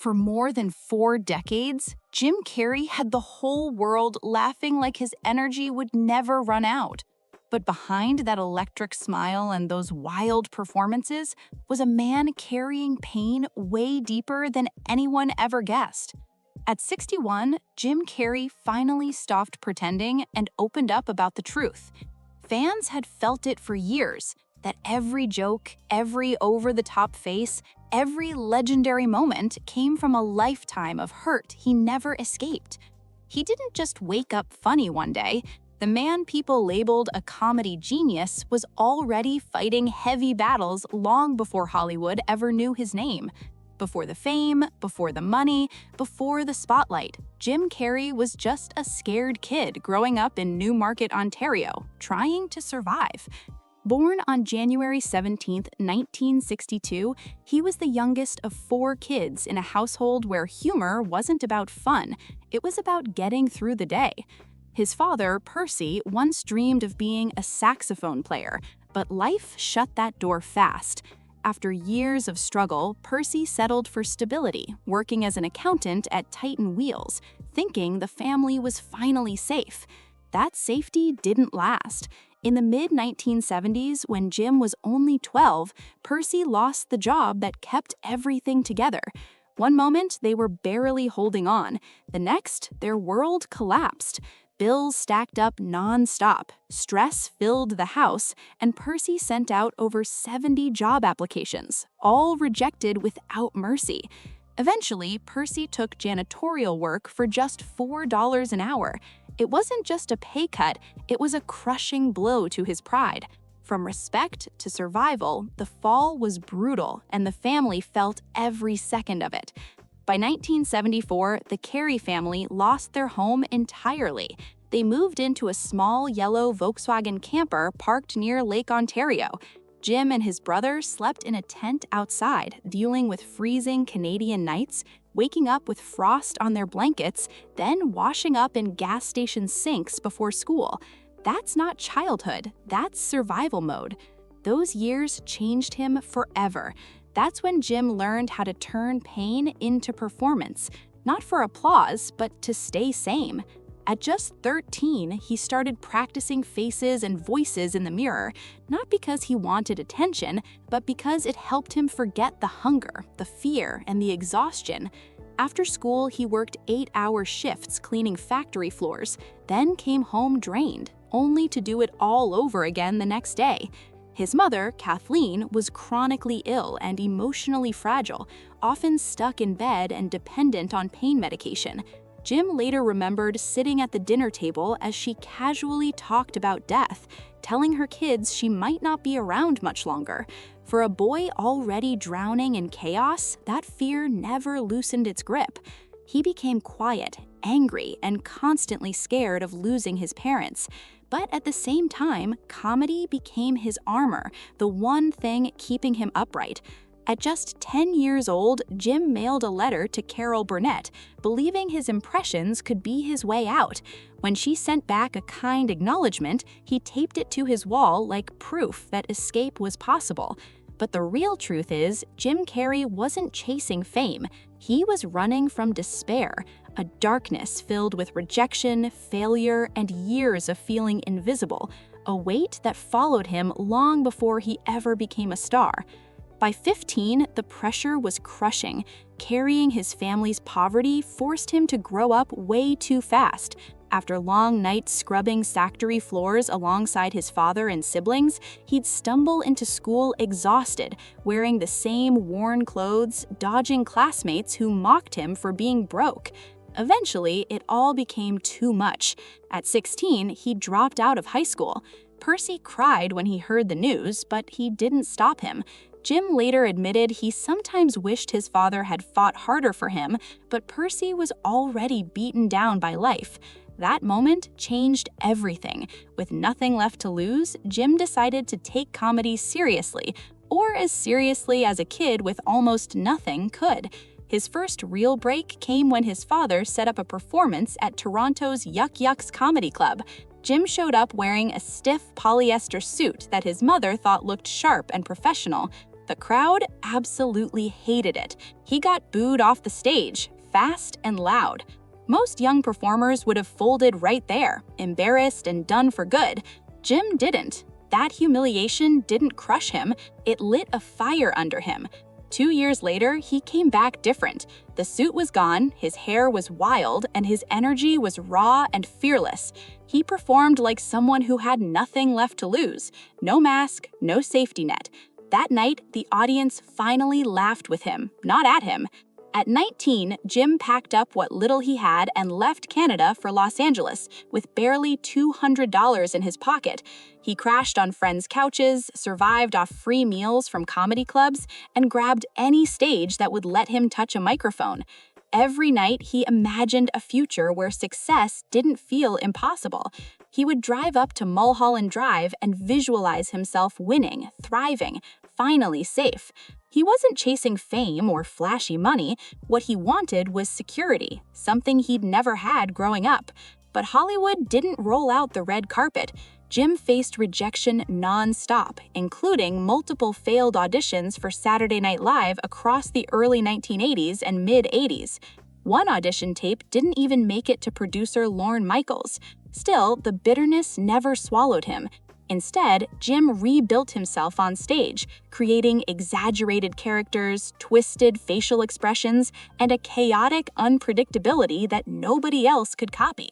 For more than 4 decades, Jim Carrey had the whole world laughing like his energy would never run out. But behind that electric smile and those wild performances was a man carrying pain way deeper than anyone ever guessed. At 61, Jim Carrey finally stopped pretending and opened up about the truth. Fans had felt it for years, that every joke, every over-the-top face, every legendary moment came from a lifetime of hurt he never escaped. He didn't just wake up funny one day. The man people labeled a comedy genius was already fighting heavy battles long before Hollywood ever knew his name. Before the fame, before the money, before the spotlight, Jim Carrey was just a scared kid growing up in Newmarket, Ontario, trying to survive. Born on January 17, 1962, he was the youngest of 4 kids in a household where humor wasn't about fun, it was about getting through the day. His father, Percy, once dreamed of being a saxophone player, but life shut that door fast. After years of struggle, Percy settled for stability, working as an accountant at Titan Wheels, thinking the family was finally safe. That safety didn't last. In the mid-1970s, when Jim was only 12, Percy lost the job that kept everything together. One moment, they were barely holding on. The next, their world collapsed. Bills stacked up non-stop, stress filled the house, and Percy sent out over 70 job applications, all rejected without mercy. Eventually, Percy took janitorial work for just $4 an hour. It wasn't just a pay cut, it was a crushing blow to his pride. From respect to survival, the fall was brutal, and the family felt every second of it. By 1974, the Carrey family lost their home entirely. They moved into a small yellow Volkswagen camper parked near Lake Ontario. Jim and his brother slept in a tent outside, dealing with freezing Canadian nights, waking up with frost on their blankets, then washing up in gas station sinks before school. That's not childhood, that's survival mode. Those years changed him forever. That's when Jim learned how to turn pain into performance, not for applause, but to stay sane. At just 13, he started practicing faces and voices in the mirror, not because he wanted attention, but because it helped him forget the hunger, the fear, and the exhaustion. After school, he worked 8-hour shifts cleaning factory floors, then came home drained, only to do it all over again the next day. His mother, Kathleen, was chronically ill and emotionally fragile, often stuck in bed and dependent on pain medication. Jim later remembered sitting at the dinner table as she casually talked about death, telling her kids she might not be around much longer. For a boy already drowning in chaos, that fear never loosened its grip. He became quiet, angry, and constantly scared of losing his parents. But at the same time, comedy became his armor, the one thing keeping him upright. At just 10 years old, Jim mailed a letter to Carol Burnett, believing his impressions could be his way out. When she sent back a kind acknowledgement, he taped it to his wall like proof that escape was possible. But the real truth is, Jim Carrey wasn't chasing fame. He was running from despair, a darkness filled with rejection, failure, and years of feeling invisible, a weight that followed him long before he ever became a star. By 15, the pressure was crushing. Carrying his family's poverty forced him to grow up way too fast. After long nights scrubbing factory floors alongside his father and siblings, he'd stumble into school exhausted, wearing the same worn clothes, dodging classmates who mocked him for being broke. Eventually, it all became too much. At 16, he dropped out of high school. Percy cried when he heard the news, but he didn't stop him. Jim later admitted he sometimes wished his father had fought harder for him, but Percy was already beaten down by life. That moment changed everything. With nothing left to lose, Jim decided to take comedy seriously, or as seriously as a kid with almost nothing could. His first real break came when his father set up a performance at Toronto's Yuck Yucks Comedy Club. Jim showed up wearing a stiff polyester suit that his mother thought looked sharp and professional. The crowd absolutely hated it. He got booed off the stage, fast and loud. Most young performers would have folded right there, embarrassed and done for good. Jim didn't. That humiliation didn't crush him, it lit a fire under him. 2 years later, he came back different. The suit was gone, his hair was wild, and his energy was raw and fearless. He performed like someone who had nothing left to lose. No mask, no safety net. That night, the audience finally laughed with him, not at him. At 19, Jim packed up what little he had and left Canada for Los Angeles with barely $200 in his pocket. He crashed on friends' couches, survived off free meals from comedy clubs, and grabbed any stage that would let him touch a microphone. Every night, he imagined a future where success didn't feel impossible. He would drive up to Mulholland Drive and visualize himself winning, thriving, finally safe. He wasn't chasing fame or flashy money. What he wanted was security, something he'd never had growing up. But Hollywood didn't roll out the red carpet. Jim faced rejection non-stop, including multiple failed auditions for Saturday Night Live across the early 1980s and mid-80s. One audition tape didn't even make it to producer Lorne Michaels. Still, the bitterness never swallowed him. Instead, Jim rebuilt himself on stage, creating exaggerated characters, twisted facial expressions, and a chaotic unpredictability that nobody else could copy.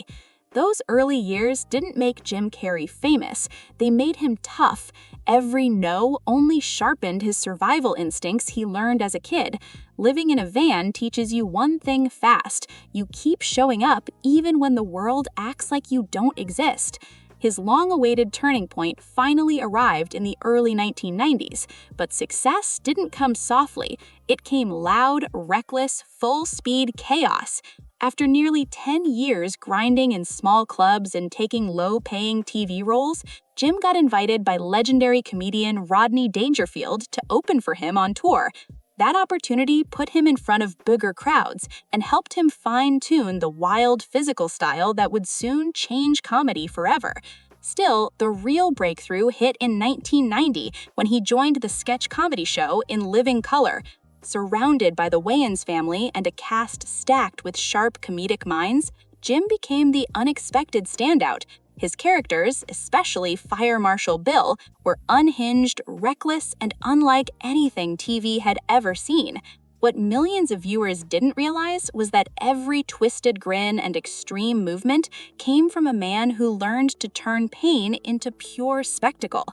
Those early years didn't make Jim Carrey famous. They made him tough. Every no only sharpened his survival instincts he learned as a kid. Living in a van teaches you one thing fast: you keep showing up even when the world acts like you don't exist. His long-awaited turning point finally arrived in the early 1990s, but success didn't come softly. It came loud, reckless, full-speed chaos. After nearly 10 years grinding in small clubs and taking low-paying TV roles, Jim got invited by legendary comedian Rodney Dangerfield to open for him on tour. That opportunity put him in front of bigger crowds and helped him fine-tune the wild physical style that would soon change comedy forever. Still, the real breakthrough hit in 1990 when he joined the sketch comedy show In Living Color. Surrounded by the Wayans family and a cast stacked with sharp comedic minds, Jim became the unexpected standout. His characters, especially Fire Marshal Bill, were unhinged, reckless, and unlike anything TV had ever seen. What millions of viewers didn't realize was that every twisted grin and extreme movement came from a man who learned to turn pain into pure spectacle.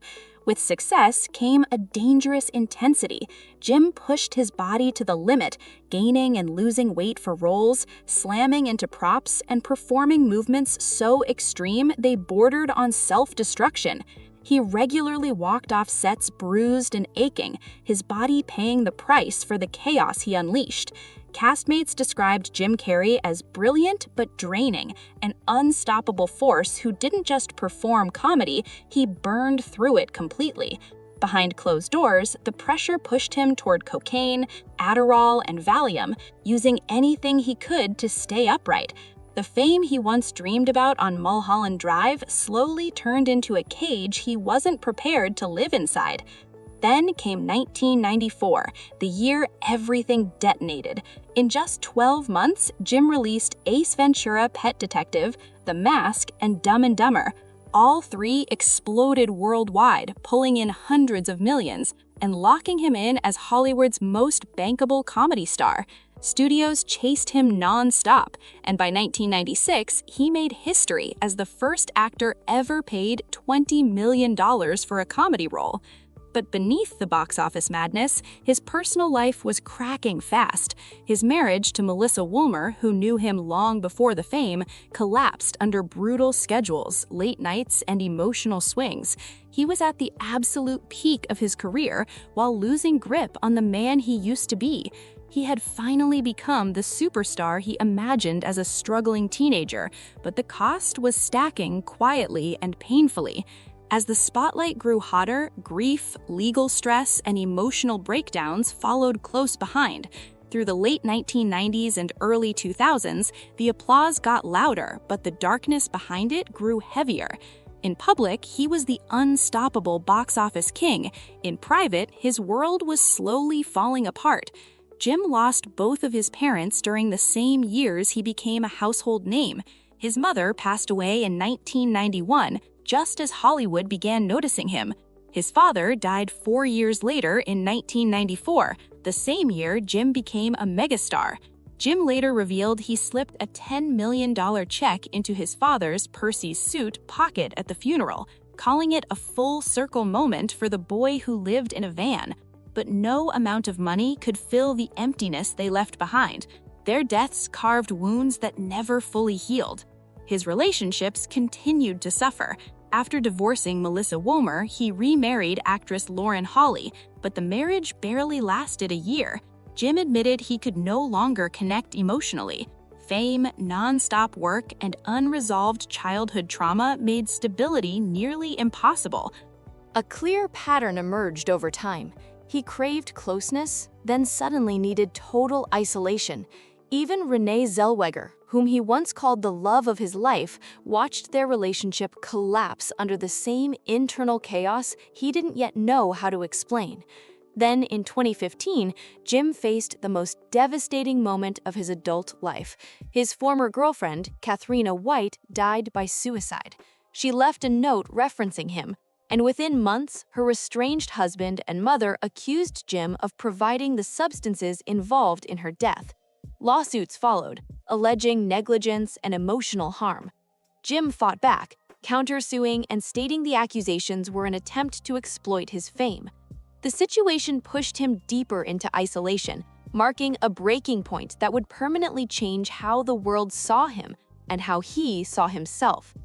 With success came a dangerous intensity. Jim pushed his body to the limit, gaining and losing weight for roles, slamming into props, and performing movements so extreme they bordered on self-destruction. He regularly walked off sets bruised and aching, his body paying the price for the chaos he unleashed. Castmates described Jim Carrey as brilliant but draining, an unstoppable force who didn't just perform comedy, he burned through it completely. Behind closed doors, the pressure pushed him toward cocaine, Adderall, and Valium, using anything he could to stay upright. The fame he once dreamed about on Mulholland Drive slowly turned into a cage he wasn't prepared to live inside. Then came 1994, the year everything detonated. In just 12 months, Jim released Ace Ventura: Pet Detective, The Mask, and Dumb and Dumber. All three exploded worldwide, pulling in hundreds of millions, and locking him in as Hollywood's most bankable comedy star. Studios chased him non-stop, and by 1996, he made history as the first actor ever paid $20 million for a comedy role. But beneath the box office madness, his personal life was cracking fast. His marriage to Melissa Woolmer, who knew him long before the fame, collapsed under brutal schedules, late nights, and emotional swings. He was at the absolute peak of his career while losing grip on the man he used to be. He had finally become the superstar he imagined as a struggling teenager, but the cost was stacking quietly and painfully. As the spotlight grew hotter, grief, legal stress, and emotional breakdowns followed close behind. Through the late 1990s and early 2000s, the applause got louder, but the darkness behind it grew heavier. In public, he was the unstoppable box office king. In private, his world was slowly falling apart. Jim lost both of his parents during the same years he became a household name. His mother passed away in 1991, just as Hollywood began noticing him. His father died 4 years later in 1994, the same year Jim became a megastar. Jim later revealed he slipped a $10 million check into his father's Percy's suit pocket at the funeral, calling it a full-circle moment for the boy who lived in a van. But no amount of money could fill the emptiness they left behind. Their deaths carved wounds that never fully healed. His relationships continued to suffer. After divorcing Melissa Womer, he remarried actress Lauren Holly, but the marriage barely lasted a year. Jim admitted he could no longer connect emotionally. Fame, non-stop work, and unresolved childhood trauma made stability nearly impossible. A clear pattern emerged over time. He craved closeness, then suddenly needed total isolation. Even Renee Zellweger, whom he once called the love of his life, watched their relationship collapse under the same internal chaos he didn't yet know how to explain. Then, in 2015, Jim faced the most devastating moment of his adult life. His former girlfriend, Katharina White, died by suicide. She left a note referencing him, and within months, her estranged husband and mother accused Jim of providing the substances involved in her death. Lawsuits followed, alleging negligence and emotional harm. Jim fought back, countersuing and stating the accusations were an attempt to exploit his fame. The situation pushed him deeper into isolation, marking a breaking point that would permanently change how the world saw him and how he saw himself.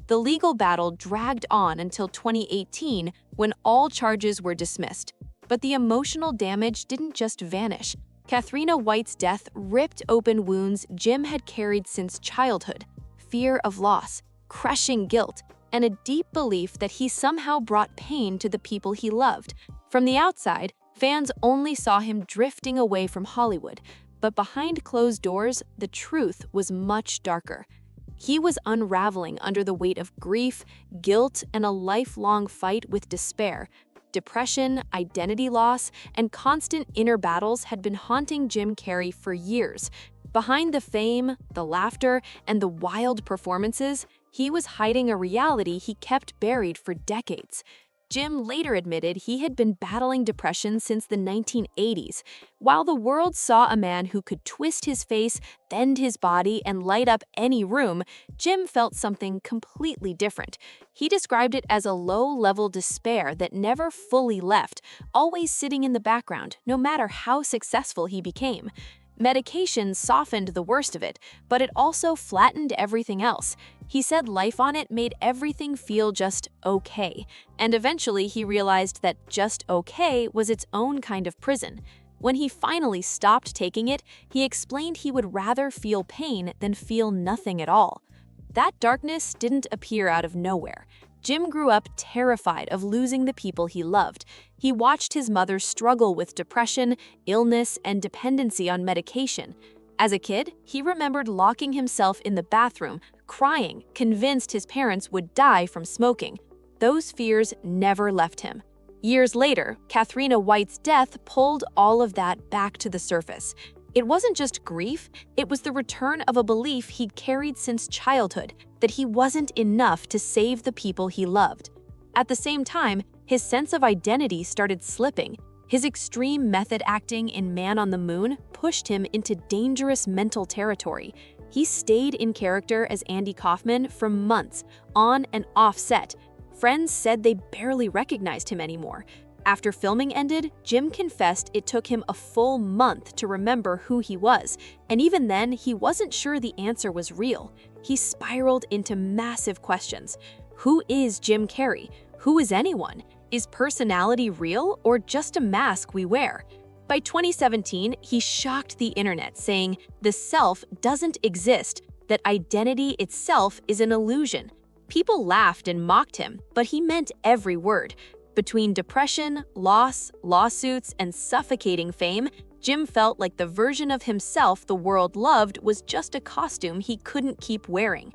The legal battle dragged on until 2018, when all charges were dismissed. But the emotional damage didn't just vanish. Katharina White's death ripped open wounds Jim had carried since childhood: fear of loss, crushing guilt, and a deep belief that he somehow brought pain to the people he loved. From the outside, fans only saw him drifting away from Hollywood, but behind closed doors, the truth was much darker. He was unraveling under the weight of grief, guilt, and a lifelong fight with despair. Depression, identity loss, and constant inner battles had been haunting Jim Carrey for years. Behind the fame, the laughter, and the wild performances, he was hiding a reality he kept buried for decades. Jim later admitted he had been battling depression since the 1980s. While the world saw a man who could twist his face, bend his body, and light up any room, Jim felt something completely different. He described it as a low-level despair that never fully left, always sitting in the background, no matter how successful he became. Medication softened the worst of it, but it also flattened everything else. He said life on it made everything feel just okay, and eventually he realized that just okay was its own kind of prison. When he finally stopped taking it, he explained he would rather feel pain than feel nothing at all. That darkness didn't appear out of nowhere. Jim grew up terrified of losing the people he loved. He watched his mother struggle with depression, illness, and dependency on medication. As a kid, he remembered locking himself in the bathroom, crying, convinced his parents would die from smoking. Those fears never left him. Years later, Katharina White's death pulled all of that back to the surface. It wasn't just grief, it was the return of a belief he'd carried since childhood, that he wasn't enough to save the people he loved. At the same time, his sense of identity started slipping. His extreme method acting in Man on the Moon pushed him into dangerous mental territory. He stayed in character as Andy Kaufman for months, on and off set. Friends said they barely recognized him anymore. After filming ended, Jim confessed it took him a full month to remember who he was, and even then, he wasn't sure the answer was real. He spiraled into massive questions. Who is Jim Carrey? Who is anyone? Is personality real or just a mask we wear? By 2017, he shocked the internet, saying, "The self doesn't exist, that identity itself is an illusion." People laughed and mocked him, but he meant every word. Between depression, loss, lawsuits, and suffocating fame, Jim felt like the version of himself the world loved was just a costume he couldn't keep wearing.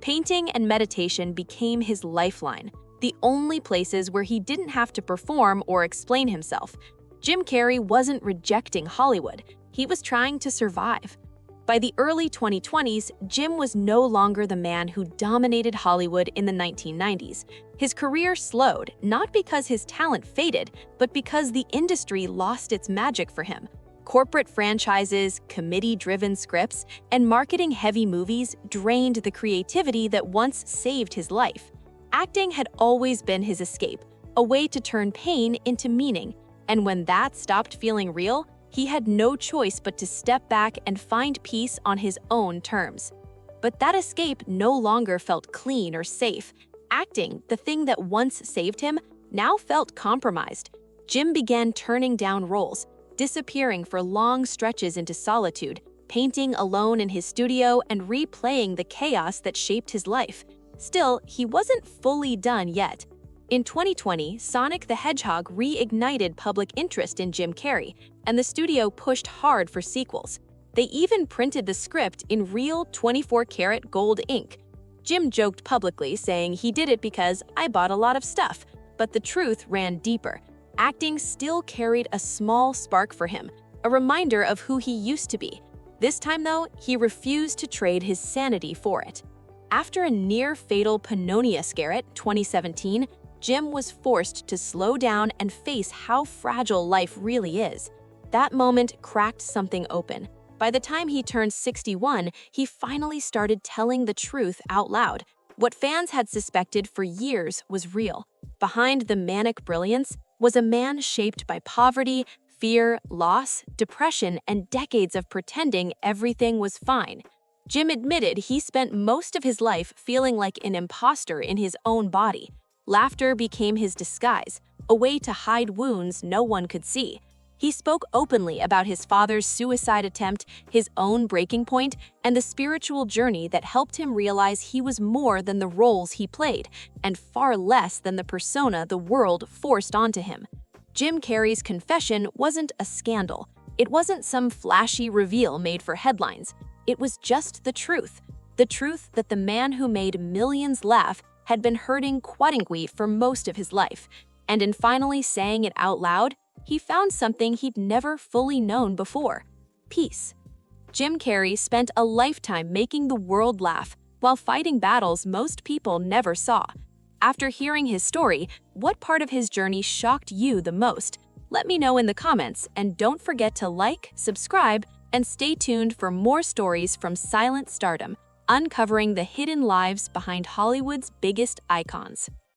Painting and meditation became his lifeline, the only places where he didn't have to perform or explain himself. Jim Carrey wasn't rejecting Hollywood, he was trying to survive. By the early 2020s, Jim was no longer the man who dominated Hollywood in the 1990s. His career slowed, not because his talent faded, but because the industry lost its magic for him. Corporate franchises, committee-driven scripts, and marketing-heavy movies drained the creativity that once saved his life. Acting had always been his escape, a way to turn pain into meaning, and when that stopped feeling real, he had no choice but to step back and find peace on his own terms. But that escape no longer felt clean or safe. Acting, the thing that once saved him, now felt compromised. Jim began turning down roles, disappearing for long stretches into solitude, painting alone in his studio and replaying the chaos that shaped his life. Still, he wasn't fully done yet. In 2020, Sonic the Hedgehog reignited public interest in Jim Carrey, and the studio pushed hard for sequels. They even printed the script in real 24-karat gold ink. Jim joked publicly, saying he did it because I bought a lot of stuff, but the truth ran deeper. Acting still carried a small spark for him, a reminder of who he used to be. This time, though, he refused to trade his sanity for it. After a near-fatal pneumonia scare in 2017, Jim was forced to slow down and face how fragile life really is. That moment cracked something open. By the time he turned 61, he finally started telling the truth out loud. What fans had suspected for years was real. Behind the manic brilliance was a man shaped by poverty, fear, loss, depression, and decades of pretending everything was fine. Jim admitted he spent most of his life feeling like an imposter in his own body. Laughter became his disguise, a way to hide wounds no one could see. He spoke openly about his father's suicide attempt, his own breaking point, and the spiritual journey that helped him realize he was more than the roles he played, and far less than the persona the world forced onto him. Jim Carrey's confession wasn't a scandal. It wasn't some flashy reveal made for headlines. It was just the truth that the man who made millions laugh had been hurting quietly for most of his life. And in finally saying it out loud, he found something he'd never fully known before: peace. Jim Carrey spent a lifetime making the world laugh while fighting battles most people never saw. After hearing his story, what part of his journey shocked you the most? Let me know in the comments, and don't forget to like, subscribe, and stay tuned for more stories from Silent Stardom, uncovering the hidden lives behind Hollywood's biggest icons.